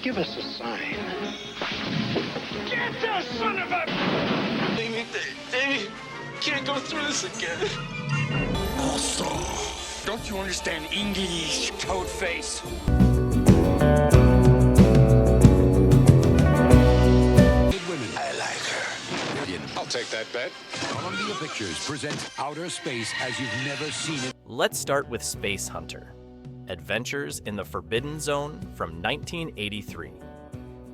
Give us a sign. Get the son of a... Davey, can't go through this again. Don't you understand English, toadface? I like her. I'll take that bet. Columbia Pictures presents outer space as you've never seen it. Let's start with Spacehunter, Adventures in the Forbidden Zone from 1983.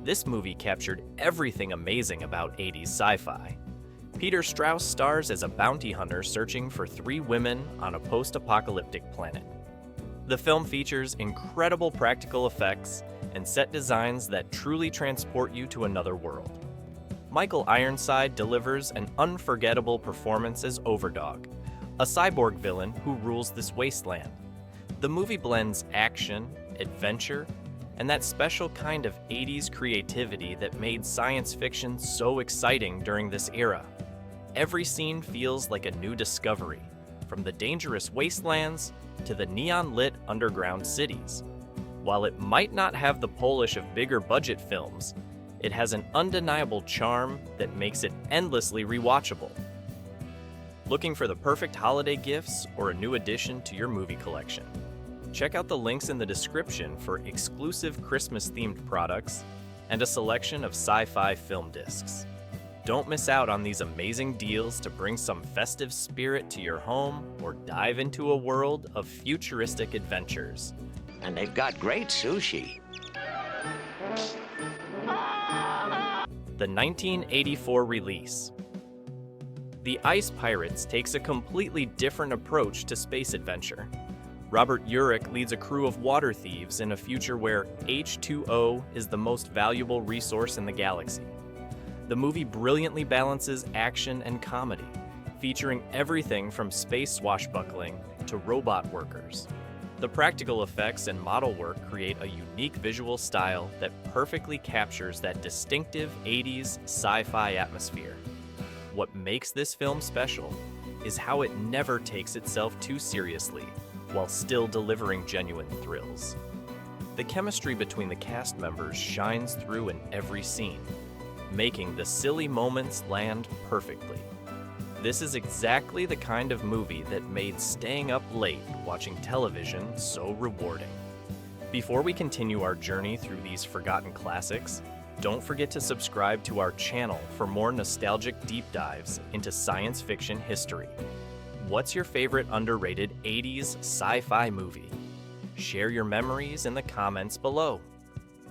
This movie captured everything amazing about 80s sci-fi. Peter Strauss stars as a bounty hunter searching for 3 women on a post-apocalyptic planet. The film features incredible practical effects and set designs that truly transport you to another world. Michael Ironside delivers an unforgettable performance as Overdog, a cyborg villain who rules this wasteland. The movie blends action, adventure, and that special kind of 80s creativity that made science fiction so exciting during this era. Every scene feels like a new discovery, from the dangerous wastelands to the neon-lit underground cities. While it might not have the polish of bigger budget films, it has an undeniable charm that makes it endlessly rewatchable. Looking for the perfect holiday gifts or a new addition to your movie collection? Check out the links in the description for exclusive Christmas-themed products and a selection of sci-fi film discs. Don't miss out on these amazing deals to bring some festive spirit to your home or dive into a world of futuristic adventures. And they've got great sushi. The 1984 release. The Ice Pirates takes a completely different approach to space adventure. Robert Urich leads a crew of water thieves in a future where H2O is the most valuable resource in the galaxy. The movie brilliantly balances action and comedy, featuring everything from space swashbuckling to robot workers. The practical effects and model work create a unique visual style that perfectly captures that distinctive 80s sci-fi atmosphere. What makes this film special is how it never takes itself too seriously while still delivering genuine thrills. The chemistry between the cast members shines through in every scene, making the silly moments land perfectly. This is exactly the kind of movie that made staying up late watching television so rewarding. Before we continue our journey through these forgotten classics, don't forget to subscribe to our channel for more nostalgic deep dives into science fiction history. What's your favorite underrated 80s sci-fi movie? Share your memories in the comments below.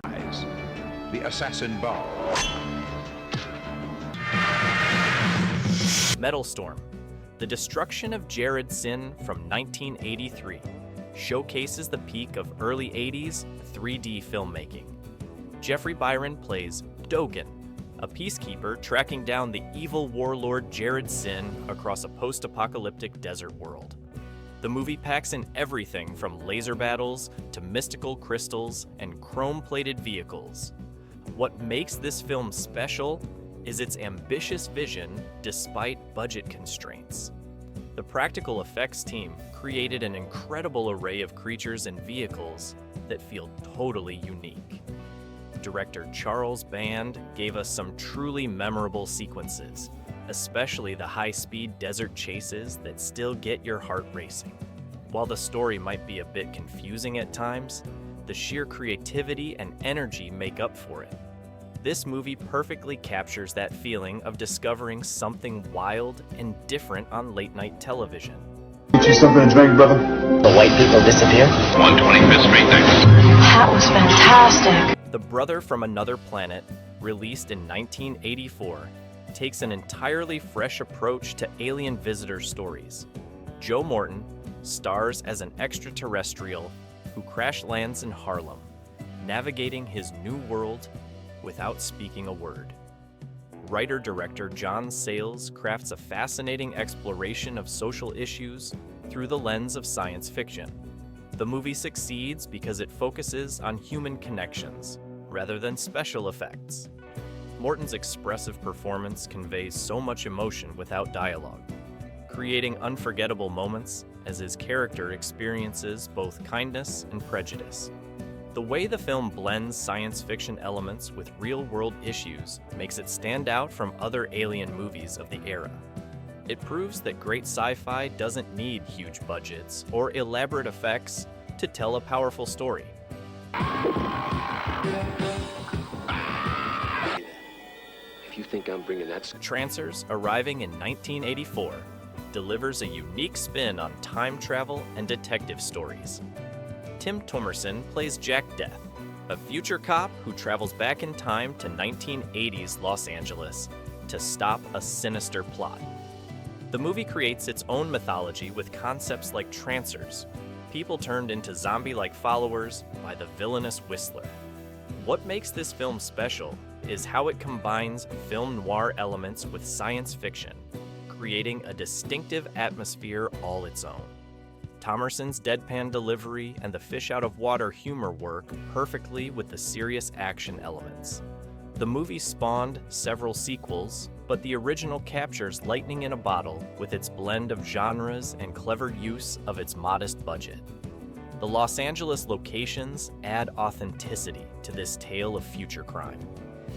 The assassin bar. Metalstorm, The Destruction of Jared Sin from 1983, showcases the peak of early 80s 3D filmmaking. Jeffrey Byron plays Dogen, a peacekeeper tracking down the evil warlord Jared Sin across a post-apocalyptic desert world. The movie packs in everything from laser battles to mystical crystals and chrome-plated vehicles. What makes this film special is its ambitious vision despite budget constraints. The practical effects team created an incredible array of creatures and vehicles that feel totally unique. Director Charles Band gave us some truly memorable sequences, especially the high-speed desert chases that still get your heart racing. While the story might be a bit confusing at times, the sheer creativity and energy make up for it. This movie perfectly captures that feeling of discovering something wild and different on late-night television. Get you something to drink, brother? The white people disappear? 125th Street, thanks. That was fantastic. The Brother from Another Planet, released in 1984, takes an entirely fresh approach to alien visitor stories. Joe Morton stars as an extraterrestrial who crash lands in Harlem, navigating his new world without speaking a word. Writer-director John Sayles crafts a fascinating exploration of social issues through the lens of science fiction. The movie succeeds because it focuses on human connections rather than special effects. Morton's expressive performance conveys so much emotion without dialogue, creating unforgettable moments as his character experiences both kindness and prejudice. The way the film blends science fiction elements with real-world issues makes it stand out from other alien movies of the era. It proves that great sci-fi doesn't need huge budgets or elaborate effects to tell a powerful story. If you think I'm bringing that... Trancers, arriving in 1984, delivers a unique spin on time travel and detective stories. Tim Thomerson plays Jack Death, a future cop who travels back in time to 1980s Los Angeles to stop a sinister plot. The movie creates its own mythology with concepts like Trancers, people turned into zombie-like followers by the villainous Whistler. What makes this film special is how it combines film noir elements with science fiction, creating a distinctive atmosphere all its own. Thomerson's deadpan delivery and the fish-out-of-water humor work perfectly with the serious action elements. The movie spawned several sequels, but the original captures lightning in a bottle with its blend of genres and clever use of its modest budget. The Los Angeles locations add authenticity to this tale of future crime.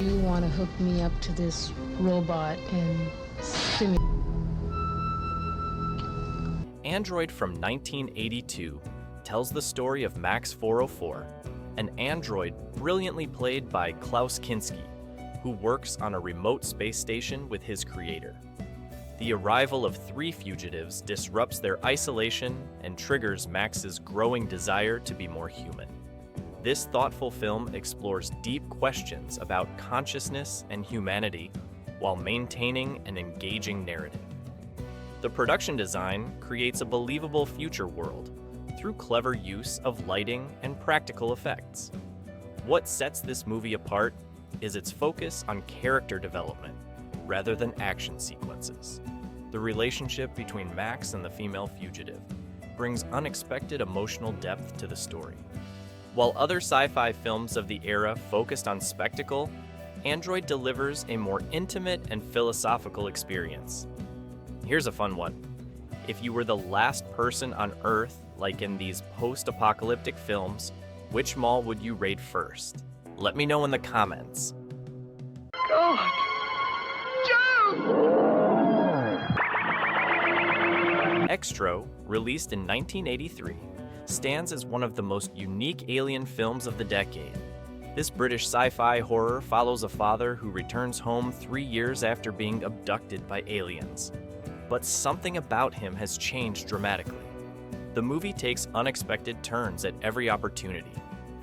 You want to hook me up to this robot and stimulate. Android from 1982 tells the story of Max 404, an android brilliantly played by Klaus Kinski, who works on a remote space station with his creator. The arrival of 3 fugitives disrupts their isolation and triggers Max's growing desire to be more human. This thoughtful film explores deep questions about consciousness and humanity while maintaining an engaging narrative. The production design creates a believable future world through clever use of lighting and practical effects. What sets this movie apart is its focus on character development rather than action sequences. The relationship between Max and the female fugitive brings unexpected emotional depth to the story. While other sci-fi films of the era focused on spectacle, Android delivers a more intimate and philosophical experience. Here's a fun one. If you were the last person on Earth, like in these post-apocalyptic films, which mall would you raid first? Let me know in the comments. God! Joe! Xtro, released in 1983, stands as one of the most unique alien films of the decade. This British sci-fi horror follows a father who returns home 3 years after being abducted by aliens. But something about him has changed dramatically. The movie takes unexpected turns at every opportunity,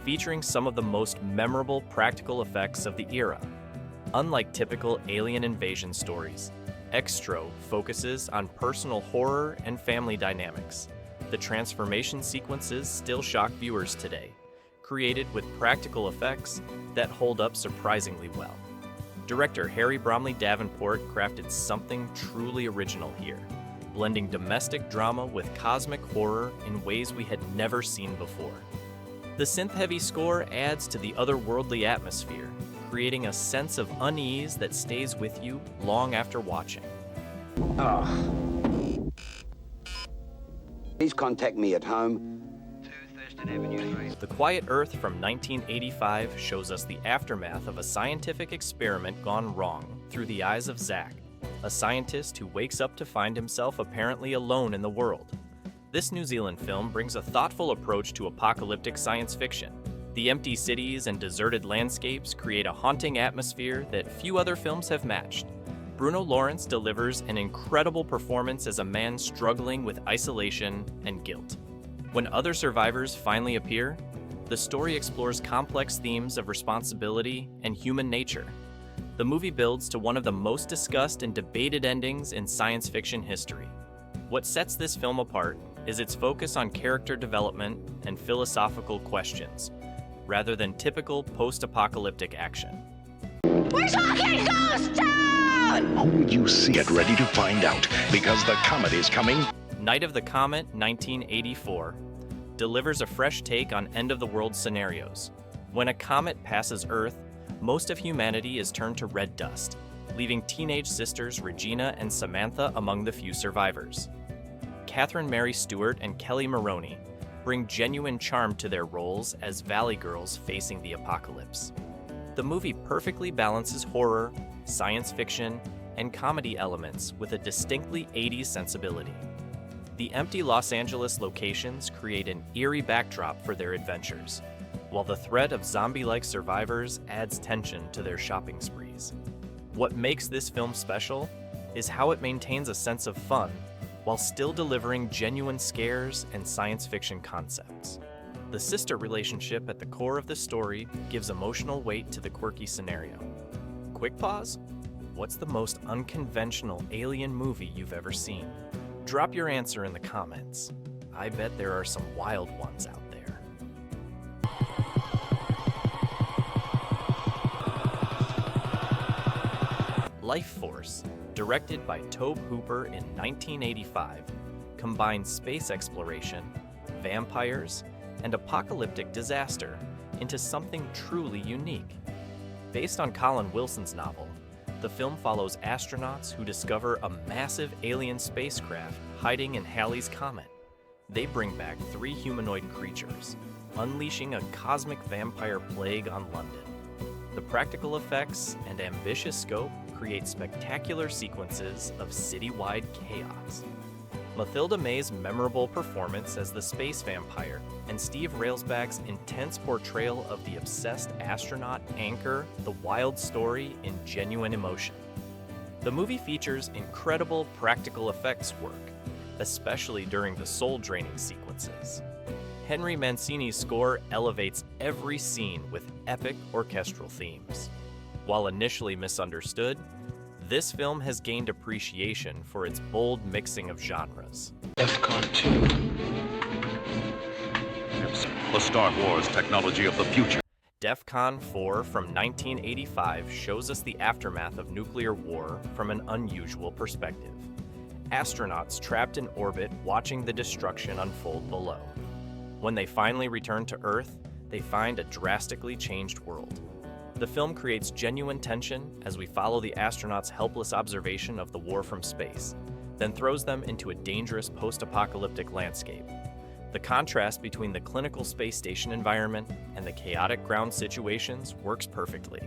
featuring some of the most memorable practical effects of the era. Unlike typical alien invasion stories, Xtro focuses on personal horror and family dynamics. The transformation sequences still shock viewers today, created with practical effects that hold up surprisingly well. Director Harry Bromley Davenport crafted something truly original here, blending domestic drama with cosmic horror in ways we had never seen before. The synth-heavy score adds to the otherworldly atmosphere, creating a sense of unease that stays with you long after watching. Please contact me at home. The Quiet Earth from 1985 shows us the aftermath of a scientific experiment gone wrong through the eyes of Zach, a scientist who wakes up to find himself apparently alone in the world. This New Zealand film brings a thoughtful approach to apocalyptic science fiction. The empty cities and deserted landscapes create a haunting atmosphere that few other films have matched. Bruno Lawrence delivers an incredible performance as a man struggling with isolation and guilt. When other survivors finally appear, the story explores complex themes of responsibility and human nature. The movie builds to one of the most discussed and debated endings in science fiction history. What sets this film apart is its focus on character development and philosophical questions, rather than typical post-apocalyptic action. We're talking Ghost Town! Who will you see? Get ready to find out, because the comet is coming. Night of the Comet, 1984, delivers a fresh take on end-of-the-world scenarios. When a comet passes Earth, most of humanity is turned to red dust, leaving teenage sisters Regina and Samantha among the few survivors. Catherine Mary Stewart and Kelly Maroney bring genuine charm to their roles as valley girls facing the apocalypse. The movie perfectly balances horror, science fiction, and comedy elements with a distinctly 80s sensibility. The empty Los Angeles locations create an eerie backdrop for their adventures, while the threat of zombie-like survivors adds tension to their shopping sprees. What makes this film special is how it maintains a sense of fun while still delivering genuine scares and science fiction concepts. The sister relationship at the core of the story gives emotional weight to the quirky scenario. Quick pause? What's the most unconventional alien movie you've ever seen? Drop your answer in the comments. I bet there are some wild ones out there. Lifeforce, directed by Tobe Hooper in 1985, combines space exploration, vampires, and apocalyptic disaster into something truly unique. Based on Colin Wilson's novel, the film follows astronauts who discover a massive alien spacecraft hiding in Halley's Comet. They bring back 3 humanoid creatures, unleashing a cosmic vampire plague on London. The practical effects and ambitious scope create spectacular sequences of citywide chaos. Mathilda May's memorable performance as the space vampire and Steve Railsback's intense portrayal of the obsessed astronaut anchor the wild story in genuine emotion. The movie features incredible practical effects work, especially during the soul-draining sequences. Henry Mancini's score elevates every scene with epic orchestral themes. While initially misunderstood, this film has gained appreciation for its bold mixing of genres. Defcon 2. The Star Wars technology of the future. Defcon 4 from 1985 shows us the aftermath of nuclear war from an unusual perspective. Astronauts trapped in orbit watching the destruction unfold below. When they finally return to Earth, they find a drastically changed world. The film creates genuine tension as we follow the astronauts' helpless observation of the war from space, then throws them into a dangerous post-apocalyptic landscape. The contrast between the clinical space station environment and the chaotic ground situations works perfectly.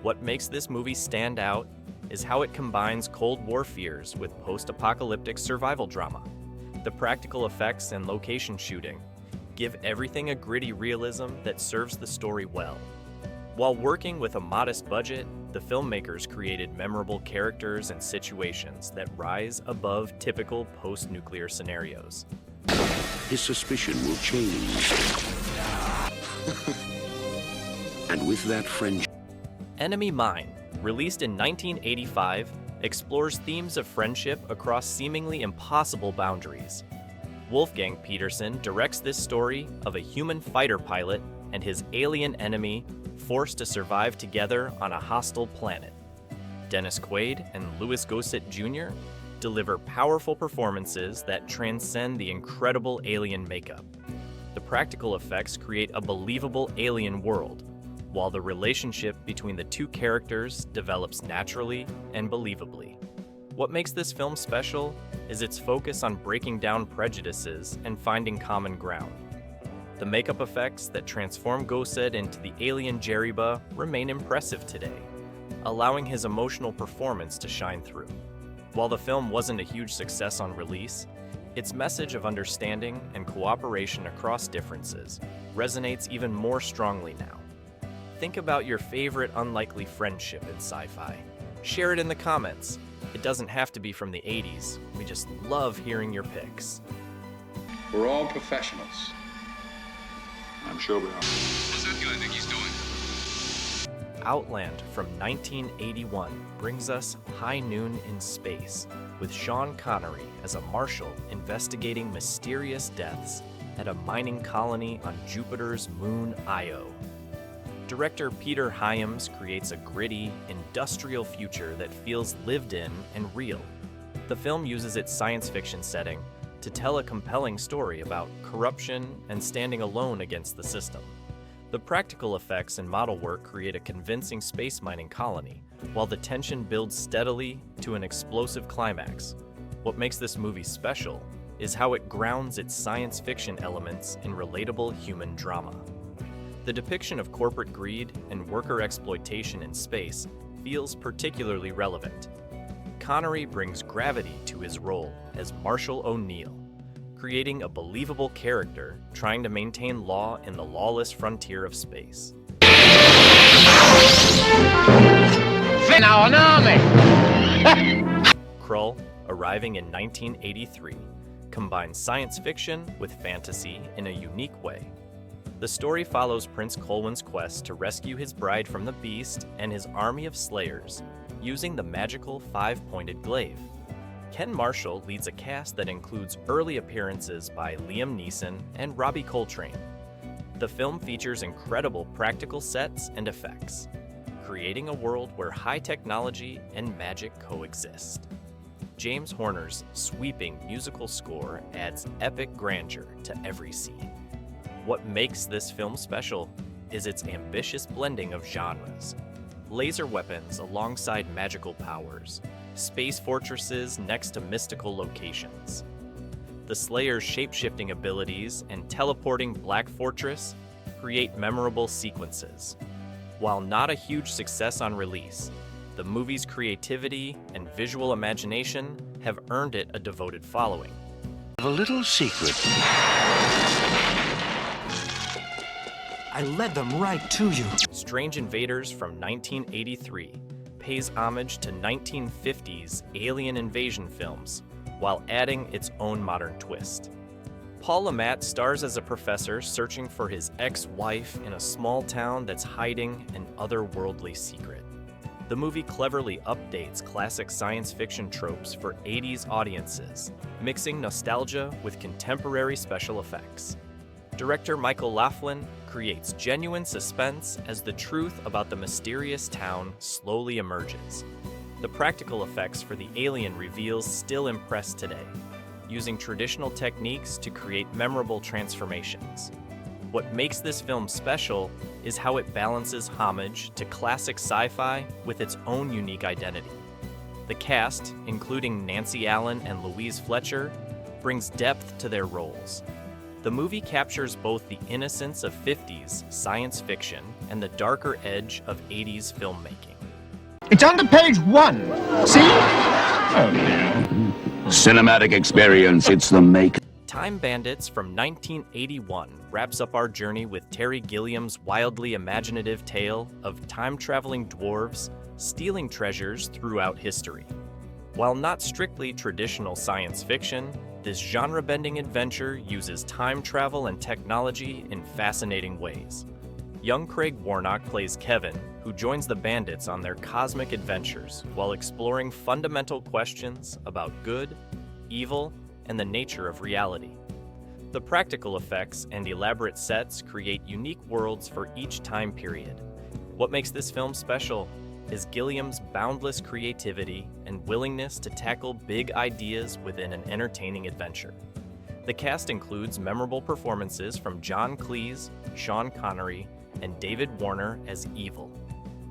What makes this movie stand out is how it combines Cold War fears with post-apocalyptic survival drama. The practical effects and location shooting give everything a gritty realism that serves the story well. While working with a modest budget, the filmmakers created memorable characters and situations that rise above typical post-nuclear scenarios. His suspicion will change. And with that friendship... Enemy Mine, released in 1985, explores themes of friendship across seemingly impossible boundaries. Wolfgang Petersen directs this story of a human fighter pilot and his alien enemy forced to survive together on a hostile planet. Dennis Quaid and Louis Gossett Jr. deliver powerful performances that transcend the incredible alien makeup. The practical effects create a believable alien world, while the relationship between the two characters develops naturally and believably. What makes this film special is its focus on breaking down prejudices and finding common ground. The makeup effects that transform Gossett into the alien Jeriba remain impressive today, allowing his emotional performance to shine through. While the film wasn't a huge success on release, its message of understanding and cooperation across differences resonates even more strongly now. Think about your favorite unlikely friendship in sci-fi. Share it in the comments. It doesn't have to be from the 80s. We just love hearing your picks. We're all professionals. I'm sure we are. What's that guy think he's doing? Outland from 1981 brings us High Noon in Space, with Sean Connery as a marshal investigating mysterious deaths at a mining colony on Jupiter's moon Io. Director Peter Hyams creates a gritty, industrial future that feels lived in and real. The film uses its science fiction setting to tell a compelling story about corruption and standing alone against the system. The practical effects and model work create a convincing space mining colony, while the tension builds steadily to an explosive climax. What makes this movie special is how it grounds its science fiction elements in relatable human drama. The depiction of corporate greed and worker exploitation in space feels particularly relevant. Connery brings gravity to his role as Marshall O'Neill, creating a believable character trying to maintain law in the lawless frontier of space. Now an army! Krull, arriving in 1983, combines science fiction with fantasy in a unique way. The story follows Prince Colwyn's quest to rescue his bride from the Beast and his army of slayers, using the magical five-pointed glaive. Ken Marshall leads a cast that includes early appearances by Liam Neeson and Robbie Coltrane. The film features incredible practical sets and effects, creating a world where high technology and magic coexist. James Horner's sweeping musical score adds epic grandeur to every scene. What makes this film special is its ambitious blending of genres. Laser weapons alongside magical powers, space fortresses next to mystical locations. The Slayer's shape-shifting abilities and teleporting Black Fortress create memorable sequences. While not a huge success on release, the movie's creativity and visual imagination have earned it a devoted following. A little secret. I led them right to you. Strange Invaders from 1983 pays homage to 1950s alien invasion films while adding its own modern twist. Paul Le Mat stars as a professor searching for his ex-wife in a small town that's hiding an otherworldly secret. The movie cleverly updates classic science fiction tropes for 80s audiences, mixing nostalgia with contemporary special effects. Director Michael Laughlin creates genuine suspense as the truth about the mysterious town slowly emerges. The practical effects for the alien reveals still impress today, using traditional techniques to create memorable transformations. What makes this film special is how it balances homage to classic sci-fi with its own unique identity. The cast, including Nancy Allen and Louise Fletcher, brings depth to their roles. The movie captures both the innocence of 50s science fiction and the darker edge of 80s filmmaking. It's under page 1. See? Oh, no. Cinematic experience, it's the make. Time Bandits from 1981 wraps up our journey with Terry Gilliam's wildly imaginative tale of time-traveling dwarves stealing treasures throughout history. While not strictly traditional science fiction, this genre-bending adventure uses time travel and technology in fascinating ways. Young Craig Warnock plays Kevin, who joins the bandits on their cosmic adventures while exploring fundamental questions about good, evil, and the nature of reality. The practical effects and elaborate sets create unique worlds for each time period. What makes this film special is Gilliam's boundless creativity and willingness to tackle big ideas within an entertaining adventure. The cast includes memorable performances from John Cleese, Sean Connery, and David Warner as Evil.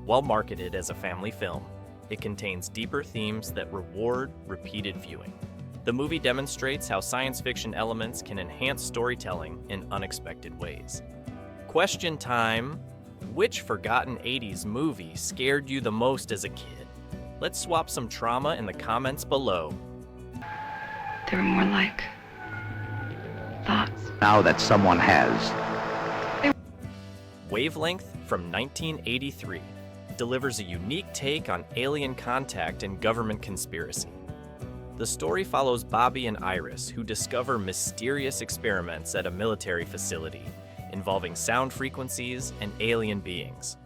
While marketed as a family film, it contains deeper themes that reward repeated viewing. The movie demonstrates how science fiction elements can enhance storytelling in unexpected ways. Question time. Which forgotten 80s movie scared you the most as a kid? Let's swap some trauma in the comments below. They were more like thoughts. Now that someone has. Wavelength from 1983 delivers a unique take on alien contact and government conspiracy. The story follows Bobby and Iris, who discover mysterious experiments at a military facility involving sound frequencies and alien beings.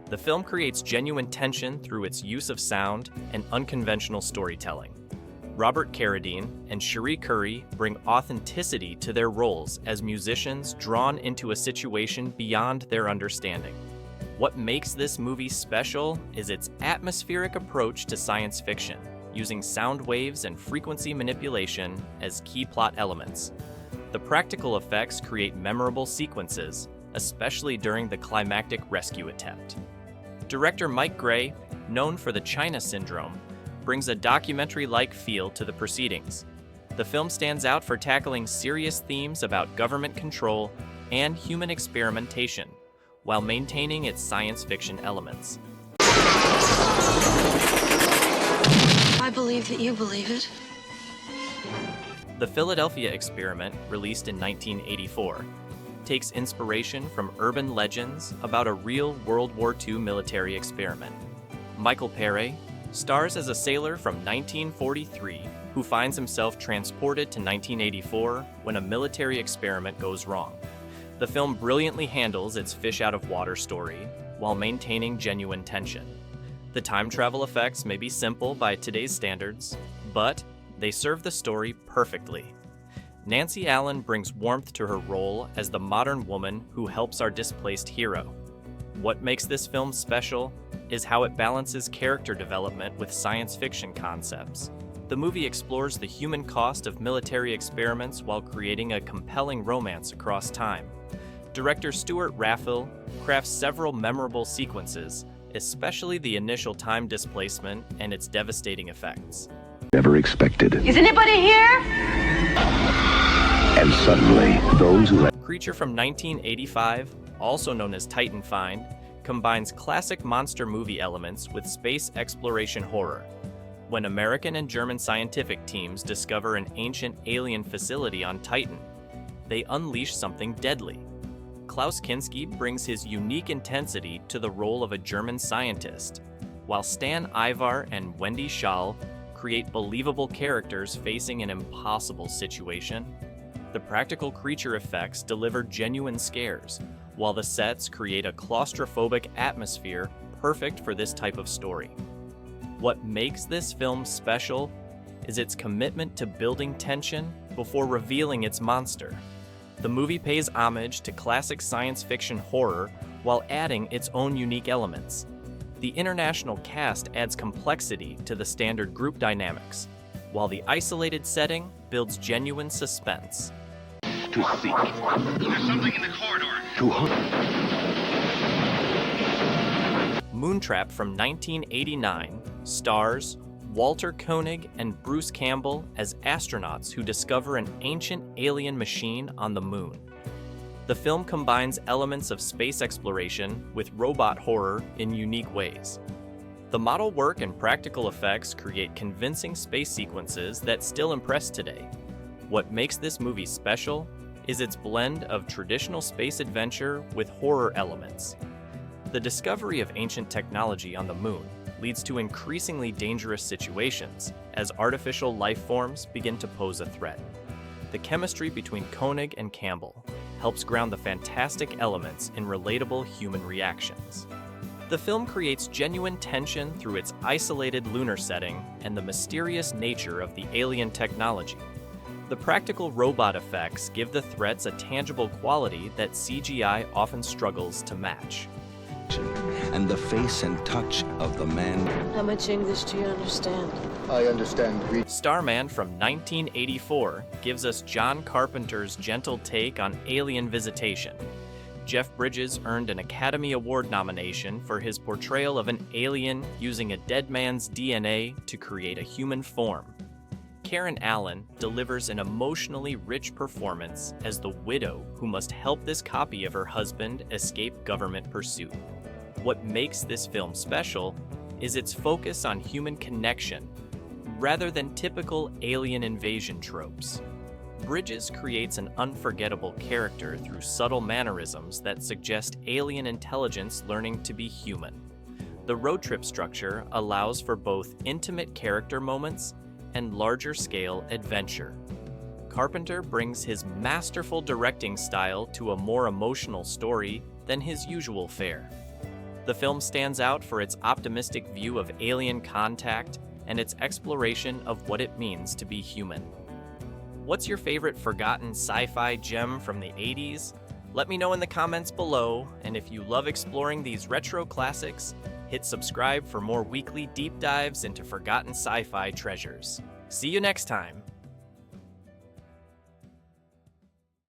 The film creates genuine tension through its use of sound and unconventional storytelling. Robert Carradine and Cherie Curry bring authenticity to their roles as musicians drawn into a situation beyond their understanding. What makes this movie special is its atmospheric approach to science fiction, using sound waves and frequency manipulation as key plot elements. The practical effects create memorable sequences, especially during the climactic rescue attempt. Director Mike Gray, known for the China Syndrome, brings a documentary-like feel to the proceedings. The film stands out for tackling serious themes about government control and human experimentation, while maintaining its science fiction elements. I believe that you believe it. The Philadelphia Experiment, released in 1984, takes inspiration from urban legends about a real World War II military experiment. Michael Pere stars as a sailor from 1943 who finds himself transported to 1984 when a military experiment goes wrong. The film brilliantly handles its fish-out-of-water story while maintaining genuine tension. The time travel effects may be simple by today's standards, but they serve the story perfectly. Nancy Allen brings warmth to her role as the modern woman who helps our displaced hero. What makes this film special is how it balances character development with science fiction concepts. The movie explores the human cost of military experiments while creating a compelling romance across time. Director Stuart Raffel crafts several memorable sequences, especially the initial time displacement and its devastating effects. Never expected. Is anybody here? And suddenly, those who had... Creature from 1985, also known as Titan Find, combines classic monster movie elements with space exploration horror. When American and German scientific teams discover an ancient alien facility on Titan, they unleash something deadly. Klaus Kinski brings his unique intensity to the role of a German scientist, while Stan Ivar and Wendy Schall create believable characters facing an impossible situation. The practical creature effects deliver genuine scares, while the sets create a claustrophobic atmosphere perfect for this type of story. What makes this film special is its commitment to building tension before revealing its monster. The movie pays homage to classic science fiction horror while adding its own unique elements. The international cast adds complexity to the standard group dynamics, while the isolated setting builds genuine suspense. To seek. There's something in the corridor. To hunt. Moontrap from 1989 stars Walter Koenig and Bruce Campbell as astronauts who discover an ancient alien machine on the moon. The film combines elements of space exploration with robot horror in unique ways. The model work and practical effects create convincing space sequences that still impress today. What makes this movie special is its blend of traditional space adventure with horror elements. The discovery of ancient technology on the moon leads to increasingly dangerous situations as artificial life forms begin to pose a threat. The chemistry between Koenig and Campbell helps ground the fantastic elements in relatable human reactions. The film creates genuine tension through its isolated lunar setting and the mysterious nature of the alien technology. The practical robot effects give the threats a tangible quality that CGI often struggles to match. And the face and touch of the man. How much English do you understand? I understand Greek. Starman from 1984 gives us John Carpenter's gentle take on alien visitation. Jeff Bridges earned an Academy Award nomination for his portrayal of an alien using a dead man's DNA to create a human form. Karen Allen delivers an emotionally rich performance as the widow who must help this copy of her husband escape government pursuit. What makes this film special is its focus on human connection rather than typical alien invasion tropes. Bridges creates an unforgettable character through subtle mannerisms that suggest alien intelligence learning to be human. The road trip structure allows for both intimate character moments and larger-scale adventure. Carpenter brings his masterful directing style to a more emotional story than his usual fare. The film stands out for its optimistic view of alien contact and its exploration of what it means to be human. What's your favorite forgotten sci-fi gem from the 80s? Let me know in the comments below, and if you love exploring these retro classics, hit subscribe for more weekly deep dives into forgotten sci-fi treasures. See you next time!